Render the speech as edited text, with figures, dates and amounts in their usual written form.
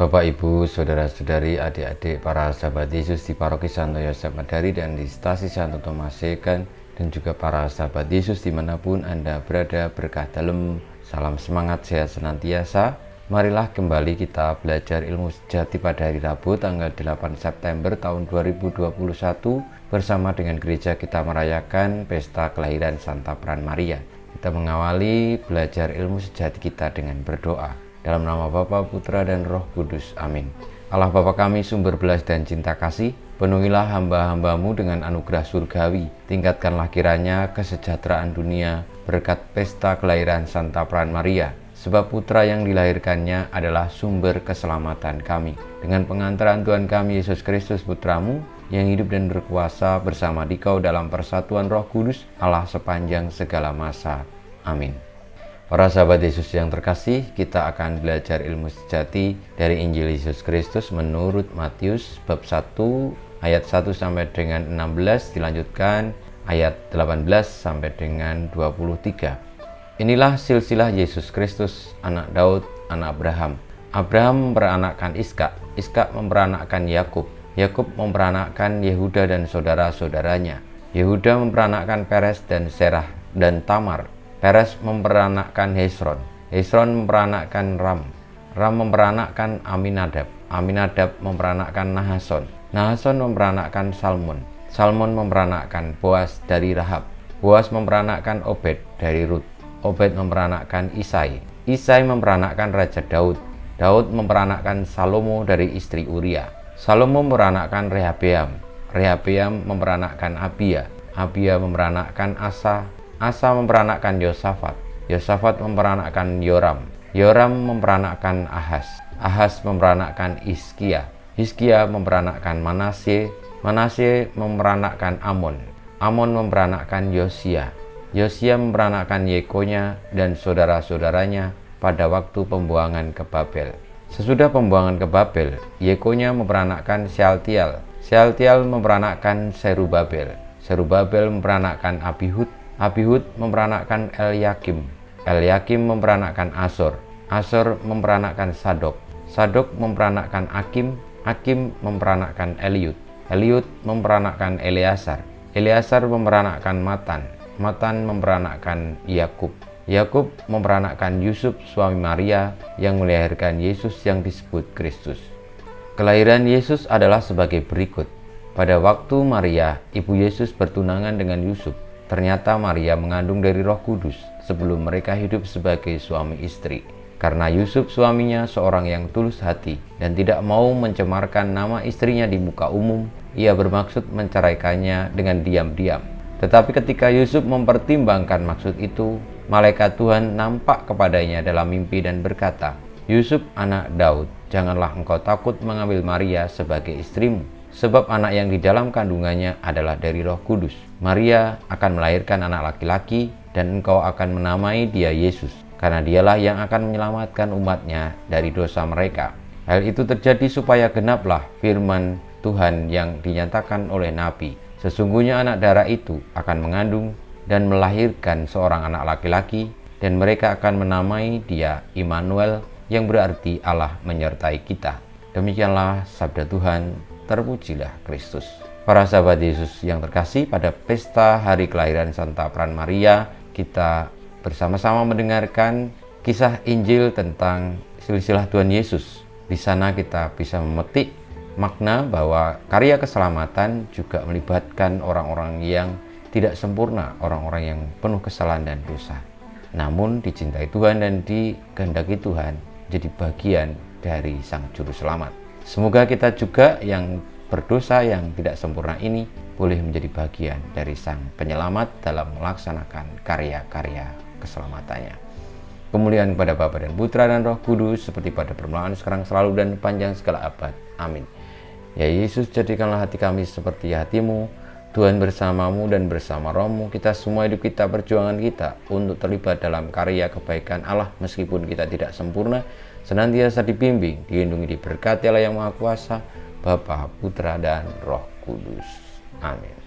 Bapak, Ibu, Saudara-saudari, adik-adik, para sahabat Yesus di Paroki Santo Yosef Madari dan di Stasi Santo Thomas Sekan, dan juga para sahabat Yesus dimanapun Anda berada, berkah dalam, salam semangat, sehat senantiasa. Marilah kembali kita belajar ilmu sejati pada hari Rabu tanggal 8 September tahun 2021 bersama dengan gereja kita merayakan pesta kelahiran Santa Peran Maria. Kita mengawali belajar ilmu sejati kita dengan berdoa. Dalam nama Bapa, Putra, dan Roh Kudus. Amin. Allah Bapa kami, sumber belas dan cinta kasih, penuhilah hamba-hambamu dengan anugerah surgawi. Tingkatkanlah kiranya kesejahteraan dunia berkat pesta kelahiran Santa Peran Maria. Sebab putra yang dilahirkannya adalah sumber keselamatan kami. Dengan pengantaran Tuhan kami Yesus Kristus Putramu, yang hidup dan berkuasa bersama Dikau dalam persatuan Roh Kudus, Allah sepanjang segala masa. Amin. Para sahabat Yesus yang terkasih, kita akan belajar ilmu sejati dari Injil Yesus Kristus menurut Matius bab 1 ayat 1 sampai dengan 16, dilanjutkan ayat 18 sampai dengan 23. Inilah silsilah Yesus Kristus, anak Daud, anak Abraham. Abraham memperanakkan Ishak, Ishak memperanakkan Yakub, Yakub memperanakkan Yehuda dan saudara-saudaranya. Yehuda memperanakkan Peres dan Serah dan Tamar. Peres memperanakkan Hesron, Hesron memperanakkan Ram, Ram memperanakkan Aminadab, Aminadab memperanakkan Nahason, Nahason memperanakkan Salmon, Salmon memperanakkan Boas dari Rahab, Boas memperanakkan Obed dari Rut, Obed memperanakkan Isai, Isai memperanakkan Raja Daud, Daud memperanakkan Salomo dari istri Uria, Salomo memperanakkan Rehabeam, Rehabeam memperanakkan Abia, Abia memperanakkan Asa, Asa memperanakkan Yosafat, Yosafat memperanakkan Yoram, Yoram memperanakkan Ahaz, Ahaz memperanakkan Hizkia, Hizkia memperanakkan Manasye, Manasye memperanakkan Amon, Amon memperanakkan Yosia, Yosia memperanakkan Yekonya dan saudara-saudaranya pada waktu pembuangan ke Babel. Sesudah pembuangan ke Babel, Yekonya memperanakkan Shealtiel, Shealtiel memperanakkan Serubabel, Serubabel memperanakkan Abihud, Abihud memperanakkan Elyakim, Elyakim memperanakkan Asor, Asor memperanakkan Sadok, Sadok memperanakkan Akim, Akim memperanakkan Eliud, Eliud memperanakkan Eleasar, Eleasar memperanakkan Matan, Matan memperanakkan Yakub, Yakub memperanakkan Yusuf suami Maria yang melahirkan Yesus yang disebut Kristus. Kelahiran Yesus adalah sebagai berikut. Pada waktu Maria, ibu Yesus bertunangan dengan Yusuf, ternyata Maria mengandung dari Roh Kudus sebelum mereka hidup sebagai suami istri. Karena Yusuf suaminya seorang yang tulus hati dan tidak mau mencemarkan nama istrinya di muka umum, ia bermaksud menceraikannya dengan diam-diam. Tetapi ketika Yusuf mempertimbangkan maksud itu, malaikat Tuhan nampak kepadanya dalam mimpi dan berkata, "Yusuf anak Daud, janganlah engkau takut mengambil Maria sebagai istrimu. Sebab anak yang di dalam kandungannya adalah dari Roh Kudus. Maria akan melahirkan anak laki-laki dan engkau akan menamai dia Yesus, karena dialah yang akan menyelamatkan umatnya dari dosa mereka." Hal itu terjadi supaya genaplah firman Tuhan yang dinyatakan oleh Nabi. Sesungguhnya anak darah itu akan mengandung dan melahirkan seorang anak laki-laki, dan mereka akan menamai dia Immanuel, yang berarti Allah menyertai kita. Demikianlah sabda Tuhan. Terpujilah Kristus. Para sahabat Yesus yang terkasih, pada pesta hari kelahiran Santa Peran Maria, kita bersama-sama mendengarkan kisah Injil tentang silsilah Tuhan Yesus. Di sana kita bisa memetik makna bahwa karya keselamatan juga melibatkan orang-orang yang tidak sempurna, orang-orang yang penuh kesalahan dan dosa. Namun dicintai Tuhan dan dikehendaki Tuhan jadi bagian dari Sang Juru Selamat. Semoga kita juga yang berdosa, yang tidak sempurna ini, boleh menjadi bagian dari Sang Penyelamat dalam melaksanakan karya-karya keselamatannya. Kemuliaan kepada Bapa dan Putra dan Roh Kudus, seperti pada permulaan, sekarang, selalu, dan panjang segala abad. Amin. Ya Yesus, jadikanlah hati kami seperti hatimu. Tuhan bersamamu dan bersama rohmu, kita semua hidup kita, perjuangan kita untuk terlibat dalam karya kebaikan Allah meskipun kita tidak sempurna, senantiasa dibimbing, dilindungi, diberkati Allah yang Maha Kuasa, Bapa, Putra, dan Roh Kudus. Amin.